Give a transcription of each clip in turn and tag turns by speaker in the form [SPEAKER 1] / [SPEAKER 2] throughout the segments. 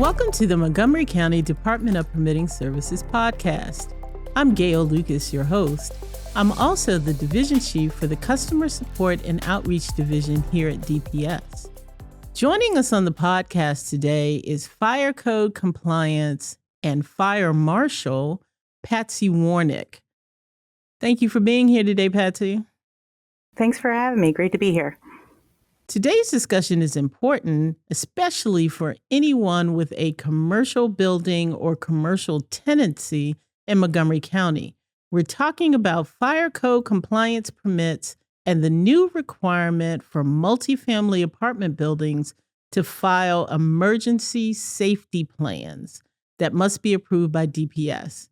[SPEAKER 1] Welcome to the Montgomery County Department of Permitting Services podcast. I'm Gail Lucas, your host. I'm also the Division Chief for the Customer Support and Outreach Division here at DPS. Joining us on the podcast today is Fire Code Compliance and Fire Marshal, Patsy Warnick. Thank you for being here today, Patsy.
[SPEAKER 2] Thanks for having me. Great to be here.
[SPEAKER 1] Today's discussion is important, especially for anyone with a commercial building or commercial tenancy in Montgomery County. We're talking about fire code compliance permits and the new requirement for multifamily apartment buildings to file emergency safety plans that must be approved by DPS.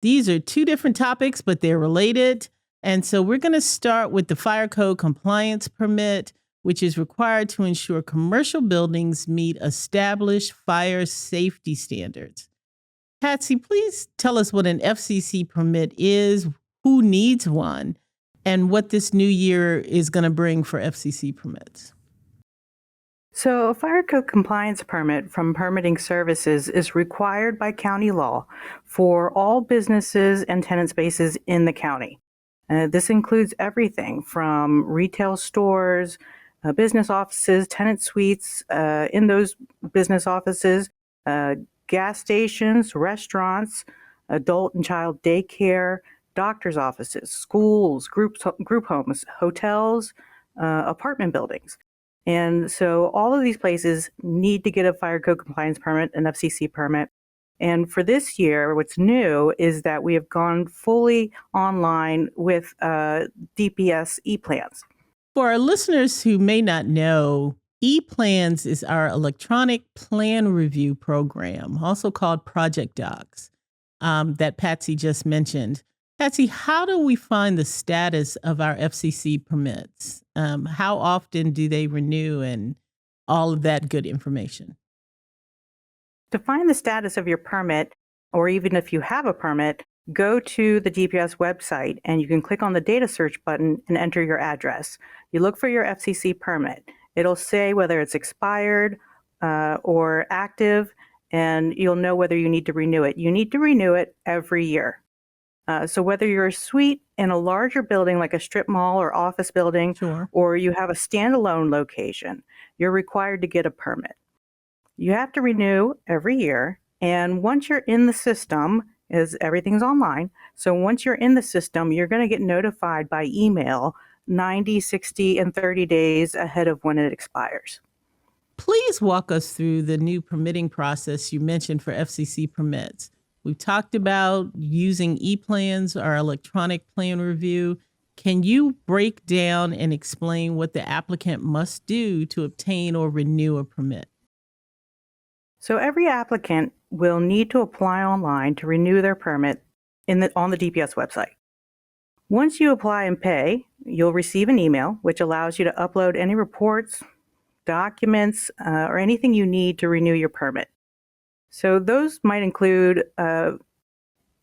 [SPEAKER 1] These are two different topics, but they're related. And so we're going to start with the fire code compliance permit, which is required to ensure commercial buildings meet established fire safety standards. Patsy, please tell us what an FCC permit is, who needs one, and what this new year is going to bring for FCC permits.
[SPEAKER 2] So a fire code compliance permit from Permitting Services is required by county law for all businesses and tenant spaces in the county. This includes everything from retail stores, business offices, tenant suites in those business offices, gas stations, restaurants, adult and child daycare, doctor's offices, schools, group homes, hotels, apartment buildings. And so all of these places need to get a fire code compliance permit, an FCC permit. And for this year, what's new is that we have gone fully online with DPS ePlans.
[SPEAKER 1] For our listeners who may not know, ePlans is our electronic plan review program, also called Project Docs, that Patsy just mentioned. Patsy, how do we find the status of our FCC permits? How often do they renew and all of that good information?
[SPEAKER 2] To find the status of your permit, or even if you have a permit, go to the DPS website and you can click on the data search button and enter your address. You look for your FCC permit. It'll say whether it's expired or active, and you'll know whether you need to renew it. You need to renew it every year. So whether you're a suite in a larger building like a strip mall or office building,
[SPEAKER 1] Sure.
[SPEAKER 2] or you have a standalone location, you're required to get a permit. You have to renew every year, and once you're in the system, is everything's online. So once you're in the system, you're going to get notified by email 90, 60, and 30 days ahead of when it expires.
[SPEAKER 1] Please walk us through the new permitting process you mentioned for FCC permits. We've talked about using ePlans, our electronic plan review. Can you break down and explain what the applicant must do to obtain or renew a permit?
[SPEAKER 2] So every applicant will need to apply online to renew their permit on the DPS website. Once you apply and pay, you'll receive an email which allows you to upload any reports, documents, or anything you need to renew your permit. So those might include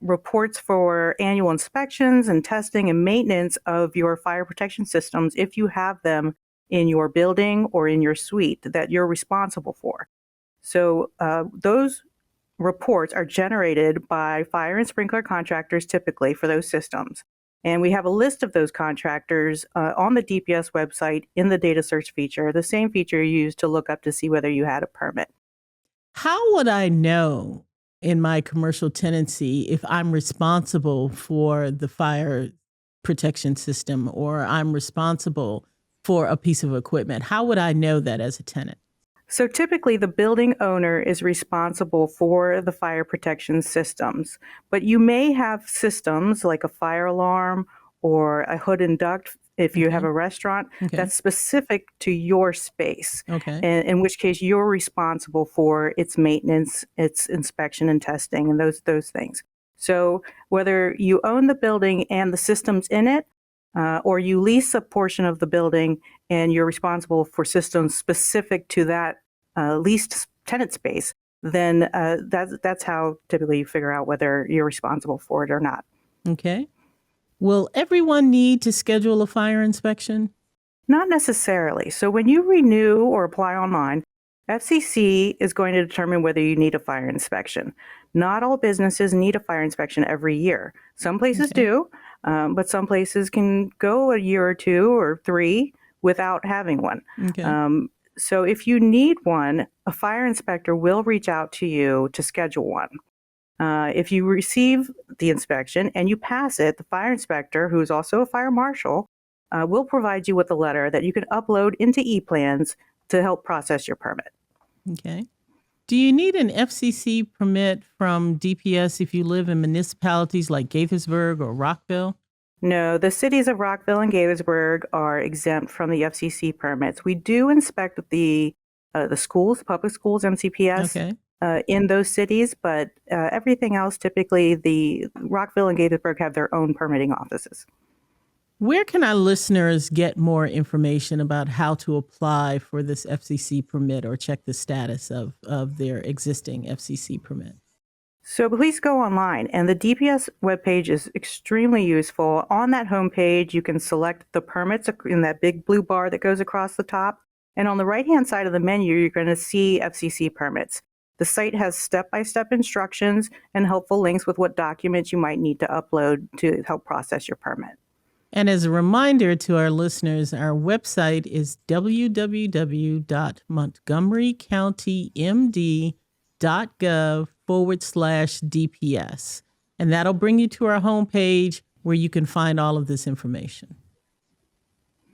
[SPEAKER 2] reports for annual inspections and testing and maintenance of your fire protection systems if you have them in your building or in your suite that you're responsible for. So those reports are generated by fire and sprinkler contractors typically for those systems. And we have a list of those contractors on the DPS website in the data search feature, the same feature you used to look up to see whether you had a permit.
[SPEAKER 1] How would I know in my commercial tenancy if I'm responsible for the fire protection system or I'm responsible for a piece of equipment? How would I know that as a tenant?
[SPEAKER 2] So typically the building owner is responsible for the fire protection systems, but you may have systems like a fire alarm or a hood and duct if you have a restaurant that's specific to your space, in which case you're responsible for its maintenance, its inspection and testing and those things. So whether you own the building and the systems in it, or you lease a portion of the building and you're responsible for systems specific to that leased tenant space, then that's how typically you figure out whether you're responsible for it or not.
[SPEAKER 1] Okay. Will everyone need to schedule a fire inspection?
[SPEAKER 2] Not necessarily. So when you renew or apply online, FCC is going to determine whether you need a fire inspection. Not all businesses need a fire inspection every year. Some places
[SPEAKER 1] Okay.
[SPEAKER 2] do, but some places can go a year or 2 or 3 without having one.
[SPEAKER 1] Okay.
[SPEAKER 2] So if you need one, a fire inspector will reach out to you to schedule one. If you receive the inspection and you pass it, the fire inspector, who's also a fire marshal, will provide you with a letter that you can upload into ePlans to help process your permit.
[SPEAKER 1] Okay. Do you need an FCC permit from DPS if you live in municipalities like Gaithersburg or Rockville?
[SPEAKER 2] No, the cities of Rockville and Gaithersburg are exempt from the FCC permits. We do inspect the schools, public schools, MCPS,
[SPEAKER 1] Okay.
[SPEAKER 2] in those cities, but everything else, typically the Rockville and Gaithersburg have their own permitting offices.
[SPEAKER 1] Where can our listeners get more information about how to apply for this FCC permit or check the status of their existing FCC permit?
[SPEAKER 2] So please go online, and the DPS webpage is extremely useful. On that homepage, you can select the permits in that big blue bar that goes across the top. And on the right-hand side of the menu, you're going to see FCC permits. The site has step-by-step instructions and helpful links with what documents you might need to upload to help process your permit.
[SPEAKER 1] And as a reminder to our listeners, our website is www.montgomerycountymd.gov/DPS. And that'll bring you to our homepage where you can find all of this information.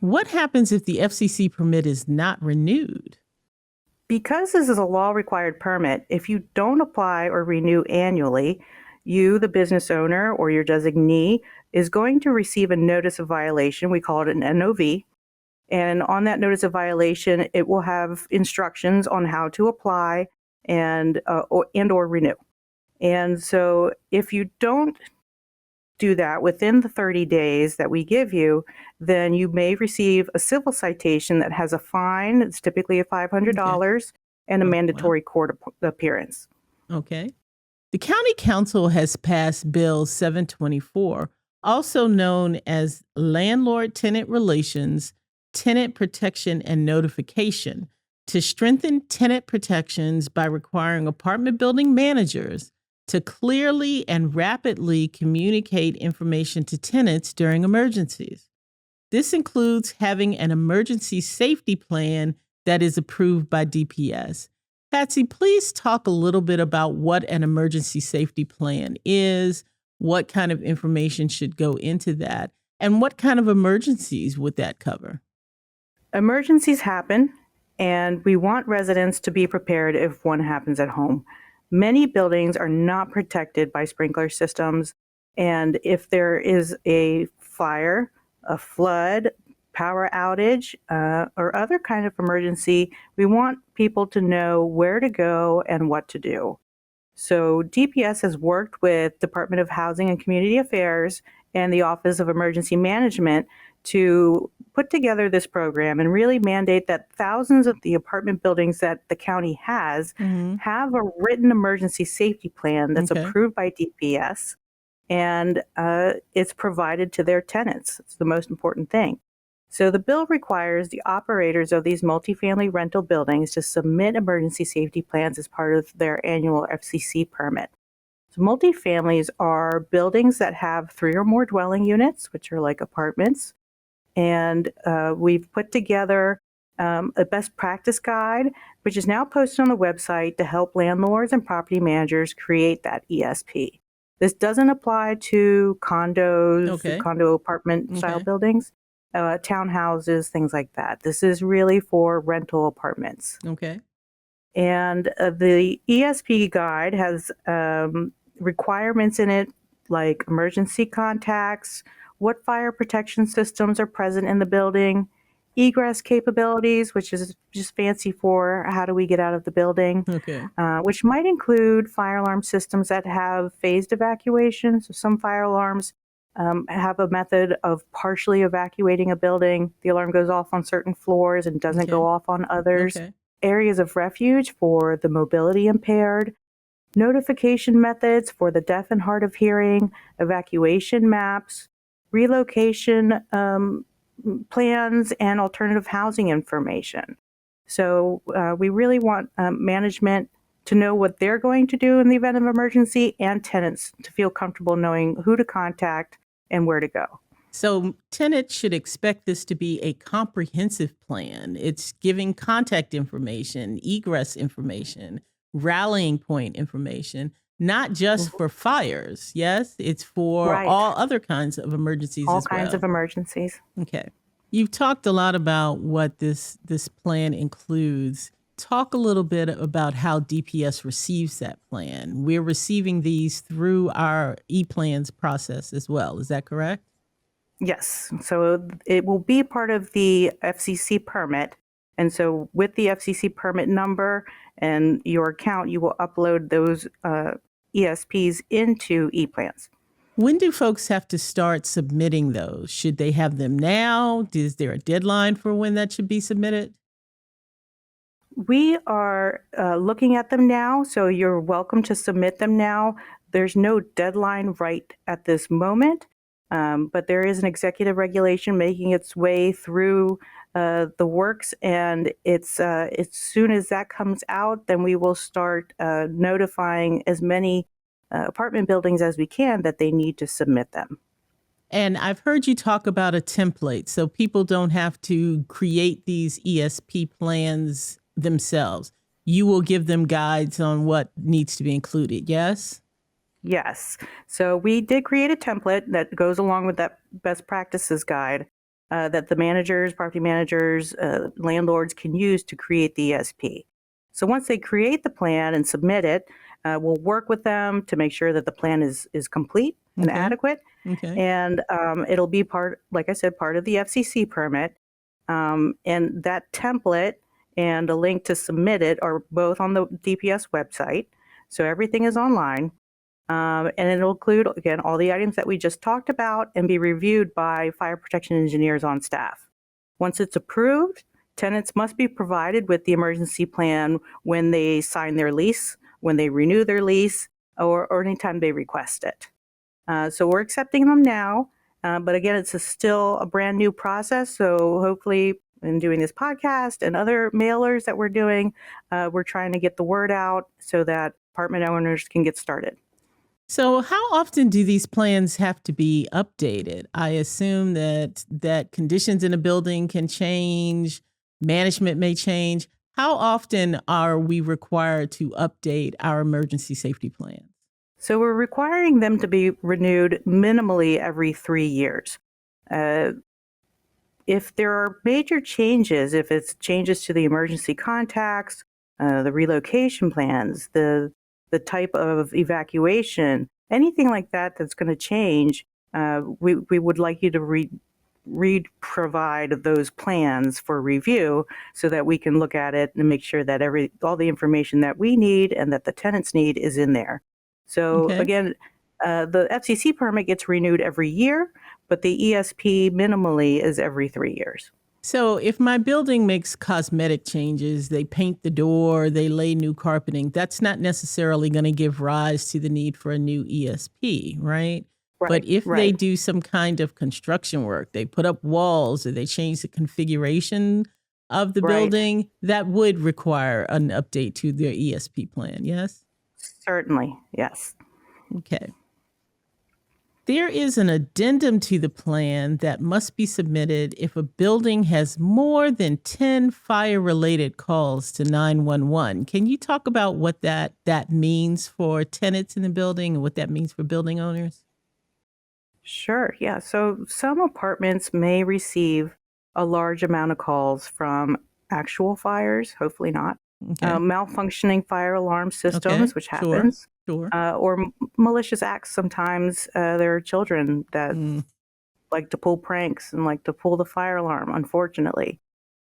[SPEAKER 1] What happens if the FCC permit is not renewed?
[SPEAKER 2] Because this is a law-required permit, if you don't apply or renew annually, you, the business owner or your designee, is going to receive a notice of violation. We call it an NOV. And on that notice of violation, it will have instructions on how to apply and or renew. And so if you don't do that within the 30 days that we give you, then you may receive a civil citation that has a fine. It's typically $500 and a mandatory court appearance.
[SPEAKER 1] Okay. The County Council has passed Bill 724, also known as Landlord-Tenant Relations, Tenant Protection and Notification, to strengthen tenant protections by requiring apartment building managers to clearly and rapidly communicate information to tenants during emergencies. This includes having an emergency safety plan that is approved by DPS. Patsy, please talk a little bit about what an emergency safety plan is, what kind of information should go into that, and what kind of emergencies would that cover?
[SPEAKER 2] Emergencies happen, and we want residents to be prepared if one happens at home. Many buildings are not protected by sprinkler systems, and if there is a fire, a flood, power outage, or other kind of emergency, we want people to know where to go and what to do. So DPS has worked with Department of Housing and Community Affairs and the Office of Emergency Management to put together this program and really mandate that thousands of the apartment buildings that the county has have a written emergency safety plan that's approved by DPS, and it's provided to their tenants. It's the most important thing. So the bill requires the operators of these multifamily rental buildings to submit emergency safety plans as part of their annual FCC permit. So multifamilies are buildings that have 3 or more dwelling units, which are like apartments. And we've put together a best practice guide, which is now posted on the website to help landlords and property managers create that ESP. This doesn't apply to condos, condo apartment style buildings, townhouses, things like that. This is really for rental apartments.
[SPEAKER 1] Okay.
[SPEAKER 2] And the ESP guide has requirements in it like emergency contacts, what fire protection systems are present in the building, egress capabilities, which is just fancy for how do we get out of the building, which might include fire alarm systems that have phased evacuation. So some fire alarms have a method of partially evacuating a building. The alarm goes off on certain floors and doesn't go off on others. Areas of refuge for the mobility impaired, notification methods for the deaf and hard of hearing, evacuation maps, relocation plans, and alternative housing information. So we really want management to know what they're going to do in the event of emergency, and tenants to feel comfortable knowing who to contact and where to go.
[SPEAKER 1] So tenants should expect this to be a comprehensive plan. It's giving contact information, egress information, rallying point information, not just
[SPEAKER 2] Mhm.
[SPEAKER 1] for fires. Yes, it's for
[SPEAKER 2] Right.
[SPEAKER 1] all other kinds of emergencies
[SPEAKER 2] All
[SPEAKER 1] as
[SPEAKER 2] kinds of
[SPEAKER 1] well.
[SPEAKER 2] emergencies.
[SPEAKER 1] Okay. You've talked a lot about what this plan includes. Talk a little bit about how DPS receives that plan. We're receiving these through our e-plans process as well. Is that correct?
[SPEAKER 2] Yes. So it will be part of the FCC permit. And so with the FCC permit number and your account, you will upload those ESPs into ePlans.
[SPEAKER 1] When do folks have to start submitting those? Should they have them now? Is there a deadline for when that should be submitted?
[SPEAKER 2] We are looking at them now, so you're welcome to submit them now. There's no deadline right at this moment, but there is an executive regulation making its way through the works, and it's as soon as that comes out, then we will start notifying as many apartment buildings as we can that they need to submit them.
[SPEAKER 1] And I've heard you talk about a template so people don't have to create these ESP plans themselves. You will give them guides on what needs to be included, yes?
[SPEAKER 2] Yes. So we did create a template that goes along with that best practices guide that the managers, property managers, landlords can use to create the ESP. So once they create the plan and submit it, we'll work with them to make sure that the plan is complete and
[SPEAKER 1] Okay.
[SPEAKER 2] adequate.
[SPEAKER 1] Okay.
[SPEAKER 2] And it'll be part, like I said, part of the FCC permit. And that template and a link to submit it are both on the DPS website. So everything is online. And it'll include, again, all the items that we just talked about and be reviewed by fire protection engineers on staff. Once it's approved, tenants must be provided with the emergency plan when they sign their lease, when they renew their lease, or anytime they request it. So we're accepting them now, but again, it's still a brand new process. So hopefully, in doing this podcast and other mailers that we're doing, we're trying to get the word out so that apartment owners can get started.
[SPEAKER 1] So how often do these plans have to be updated? I assume that conditions in a building can change, management may change. How often are we required to update our emergency safety plans?
[SPEAKER 2] So we're requiring them to be renewed minimally every 3 years. Uh, if there are major changes, if it's changes to the emergency contacts, the relocation plans, the type of evacuation, anything like that that's going to change, we would like you to provide those plans for review so that we can look at it and make sure that all the information that we need and that the tenants need is in there. So
[SPEAKER 1] Okay.
[SPEAKER 2] again, the FCC permit gets renewed every year, but the ESP minimally is every 3 years.
[SPEAKER 1] So if my building makes cosmetic changes, they paint the door, they lay new carpeting, that's not necessarily going to give rise to the need for a new ESP, right? But
[SPEAKER 2] Right,
[SPEAKER 1] if they
[SPEAKER 2] right,
[SPEAKER 1] do some kind of construction work, they put up walls or they change the configuration of the
[SPEAKER 2] right.
[SPEAKER 1] building, that would require an update to their ESP plan, yes?
[SPEAKER 2] Certainly, yes.
[SPEAKER 1] Okay. There is an addendum to the plan that must be submitted if a building has more than 10 fire-related calls to 911. Can you talk about what that means for tenants in the building and what that means for building owners?
[SPEAKER 2] Sure, yeah. So some apartments may receive a large amount of calls from actual fires, hopefully not,
[SPEAKER 1] Okay.
[SPEAKER 2] malfunctioning fire alarm
[SPEAKER 1] Okay.
[SPEAKER 2] systems, which
[SPEAKER 1] Sure.
[SPEAKER 2] happens,
[SPEAKER 1] Sure.
[SPEAKER 2] or malicious acts. Sometimes there are children that
[SPEAKER 1] Mm.
[SPEAKER 2] like to pull pranks and like to pull the fire alarm, unfortunately.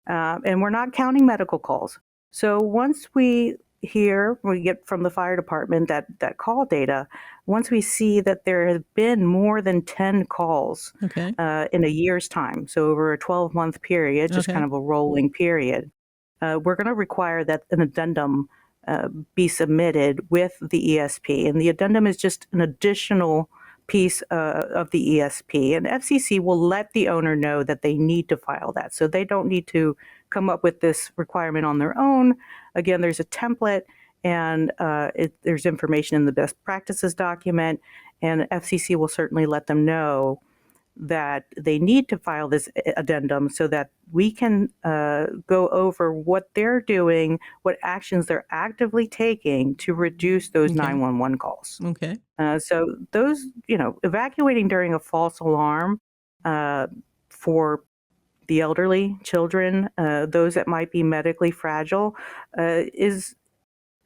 [SPEAKER 2] And we're not counting medical calls. So once we get from the fire department that call data, once we see that there have been more than 10 calls
[SPEAKER 1] Okay.
[SPEAKER 2] in a year's time, so over a 12-month period, just kind
[SPEAKER 1] Okay.
[SPEAKER 2] of a rolling period, we're going to require that an addendum be submitted with the ESP. And the addendum is just an additional piece of the ESP. And FCC will let the owner know that they need to file that. So they don't need to come up with this requirement on their own, again, there's a template, and there's information in the best practices document, and FCC will certainly let them know that they need to file this addendum so that we can go over what they're doing, what actions they're actively taking to reduce those
[SPEAKER 1] Okay.
[SPEAKER 2] 911 calls.
[SPEAKER 1] Okay.
[SPEAKER 2] So those, evacuating during a false alarm for the elderly, children, those that might be medically fragile, is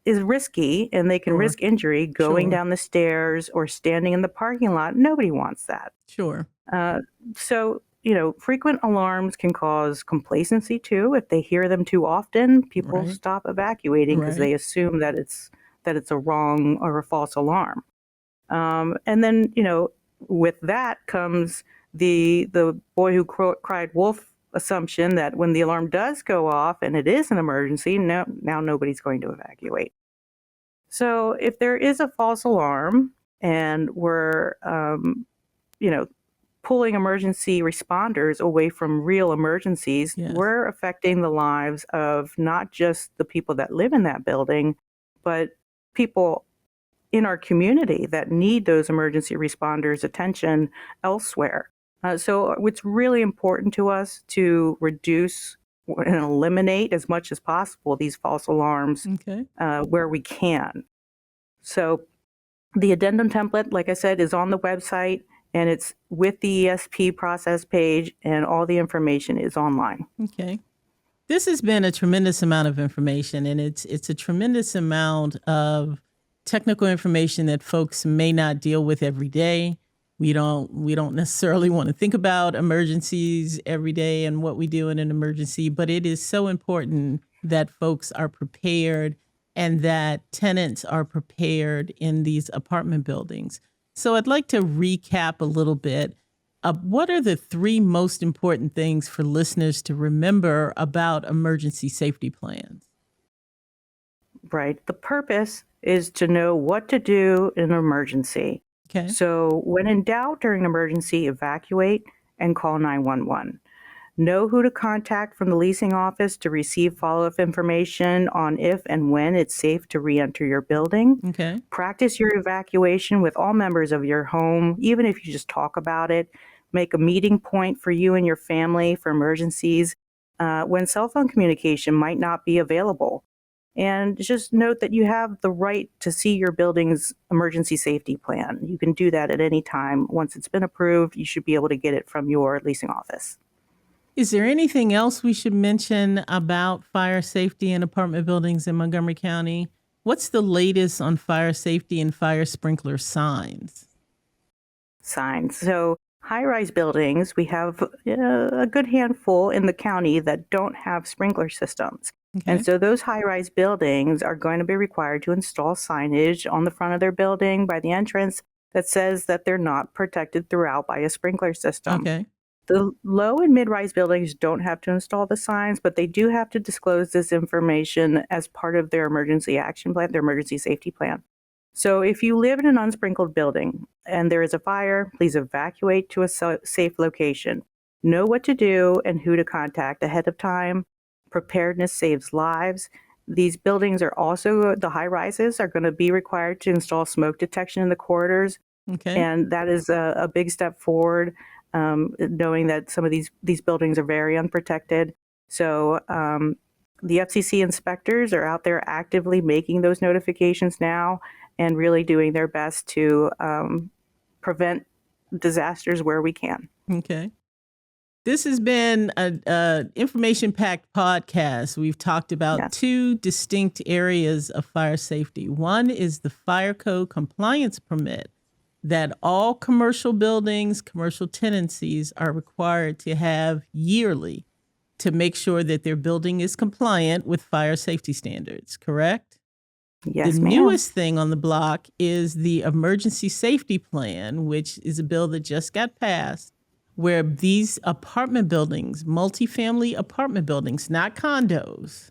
[SPEAKER 2] risky, and they can
[SPEAKER 1] Sure.
[SPEAKER 2] risk injury going
[SPEAKER 1] Sure.
[SPEAKER 2] down the stairs or standing in the parking lot. Nobody wants that.
[SPEAKER 1] Sure.
[SPEAKER 2] So, frequent alarms can cause complacency too. If they hear them too often, people
[SPEAKER 1] Right.
[SPEAKER 2] stop evacuating because
[SPEAKER 1] Right.
[SPEAKER 2] they assume that it's a wrong or a false alarm. And then, with that comes the boy who cried wolf assumption that when the alarm does go off and it is an emergency, now nobody's going to evacuate. So if there is a false alarm and we're, pulling emergency responders away from real emergencies,
[SPEAKER 1] Yes.
[SPEAKER 2] we're affecting the lives of not just the people that live in that building, but people in our community that need those emergency responders' attention elsewhere. So it's really important to us to reduce and eliminate as much as possible these false alarms
[SPEAKER 1] Okay.
[SPEAKER 2] where we can. So the addendum template, like I said, is on the website, and it's with the ESP process page, and all the information is online.
[SPEAKER 1] Okay. This has been a tremendous amount of information, and it's a tremendous amount of technical information that folks may not deal with every day. We don't necessarily want to think about emergencies every day and what we do in an emergency, but it is so important that folks are prepared and that tenants are prepared in these apartment buildings. So I'd like to recap a little bit. What are the three most important things for listeners to remember about emergency safety plans?
[SPEAKER 2] Right. The purpose is to know what to do in an emergency.
[SPEAKER 1] Okay.
[SPEAKER 2] So when in doubt during an emergency, evacuate and call 911. Know who to contact from the leasing office to receive follow-up information on if and when it's safe to re-enter your building.
[SPEAKER 1] Okay.
[SPEAKER 2] Practice your evacuation with all members of your home, even if you just talk about it. Make a meeting point for you and your family for emergencies when cell phone communication might not be available. And just note that you have the right to see your building's emergency safety plan. You can do that at any time. Once it's been approved, you should be able to get it from your leasing office.
[SPEAKER 1] Is there anything else we should mention about fire safety in apartment buildings in Montgomery County? What's the latest on fire safety and fire sprinkler signs?
[SPEAKER 2] Signs. So high-rise buildings, we have a good handful in the county that don't have sprinkler systems.
[SPEAKER 1] Okay.
[SPEAKER 2] And so those high-rise buildings are going to be required to install signage on the front of their building by the entrance that says that they're not protected throughout by a sprinkler system.
[SPEAKER 1] Okay.
[SPEAKER 2] The low and mid-rise buildings don't have to install the signs, but they do have to disclose this information as part of their emergency action plan, their emergency safety plan. So if you live in an unsprinkled building and there is a fire, please evacuate to a safe location. Know what to do and who to contact ahead of time. Preparedness saves lives. These buildings are also, the high rises are going to be required to install smoke detection in the corridors.
[SPEAKER 1] Okay.
[SPEAKER 2] And that is a big step forward, knowing that some of these buildings are very unprotected. So the FCC inspectors are out there actively making those notifications now and really doing their best to prevent disasters where we can.
[SPEAKER 1] Okay. This has been a information-packed podcast. We've talked about
[SPEAKER 2] Yes.
[SPEAKER 1] two distinct areas of fire safety. One is the fire code compliance permit that all commercial buildings, commercial tenancies are required to have yearly to make sure that their building is compliant with fire safety standards, correct?
[SPEAKER 2] Yes,
[SPEAKER 1] The
[SPEAKER 2] ma'am.
[SPEAKER 1] newest thing on the block is the emergency safety plan, which is a bill that just got passed, where these apartment buildings, multifamily apartment buildings, not condos,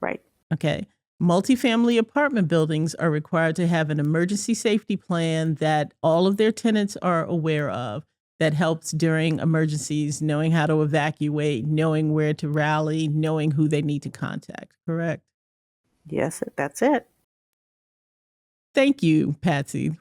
[SPEAKER 2] Right.
[SPEAKER 1] okay, multifamily apartment buildings are required to have an emergency safety plan that all of their tenants are aware of. that helps during emergencies, knowing how to evacuate, knowing where to rally, knowing who they need to contact, correct?
[SPEAKER 2] Yes, that's it.
[SPEAKER 1] Thank you, Patsy.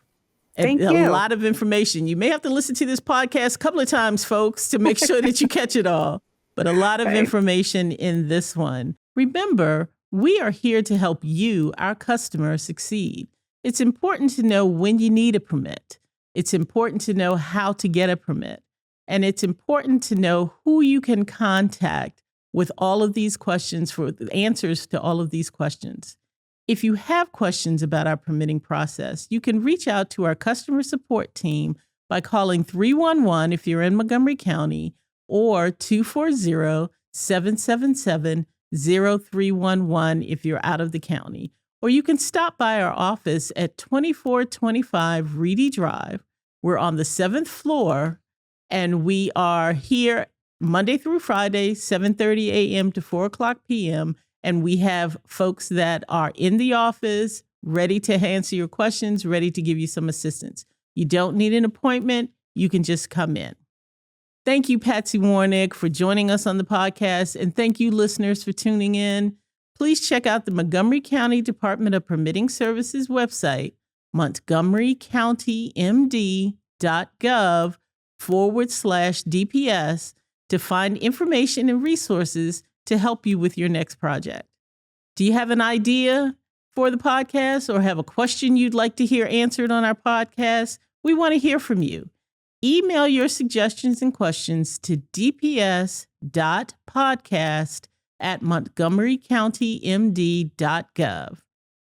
[SPEAKER 2] Thank
[SPEAKER 1] A
[SPEAKER 2] you.
[SPEAKER 1] lot of information. You may have to listen to this podcast a couple of times, folks, to make sure that you catch it all. But a lot of information in this one. Remember, we are here to help you, our customer, succeed. It's important to know when you need a permit. It's important to know how to get a permit. And it's important to know who you can contact with all of these questions for the answers to all of these questions. If you have questions about our permitting process, you can reach out to our customer support team by calling 311 if you're in Montgomery County or 240-777-0311 if you're out of the county. Or you can stop by our office at 2425 Reedy Drive. We're on the 7th floor, and we are here Monday through Friday, 7:30 a.m. to 4 o'clock p.m., and we have folks that are in the office ready to answer your questions, ready to give you some assistance. You don't need an appointment. You can just come in. Thank you, Patsy Warnick, for joining us on the podcast, and thank you, listeners, for tuning in. Please check out the Montgomery County Department of Permitting Services website, montgomerycountymd.gov/DPS, to find information and resources to help you with your next project. Do you have an idea for the podcast or have a question you'd like to hear answered on our podcast? We want to hear from you. Email your suggestions and questions to dps.podcast@montgomerycountymd.gov.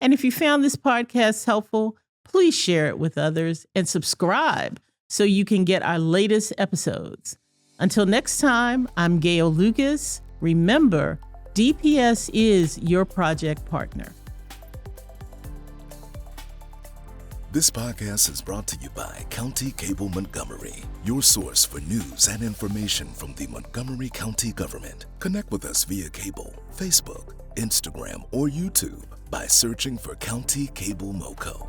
[SPEAKER 1] And if you found this podcast helpful, please share it with others and subscribe so you can get our latest episodes. Until next time, I'm Gail Lucas. Remember, DPS is your project partner.
[SPEAKER 3] This podcast is brought to you by County Cable Montgomery, your source for news and information from the Montgomery County government. Connect with us via cable, Facebook, Instagram, or YouTube by searching for County Cable MoCo.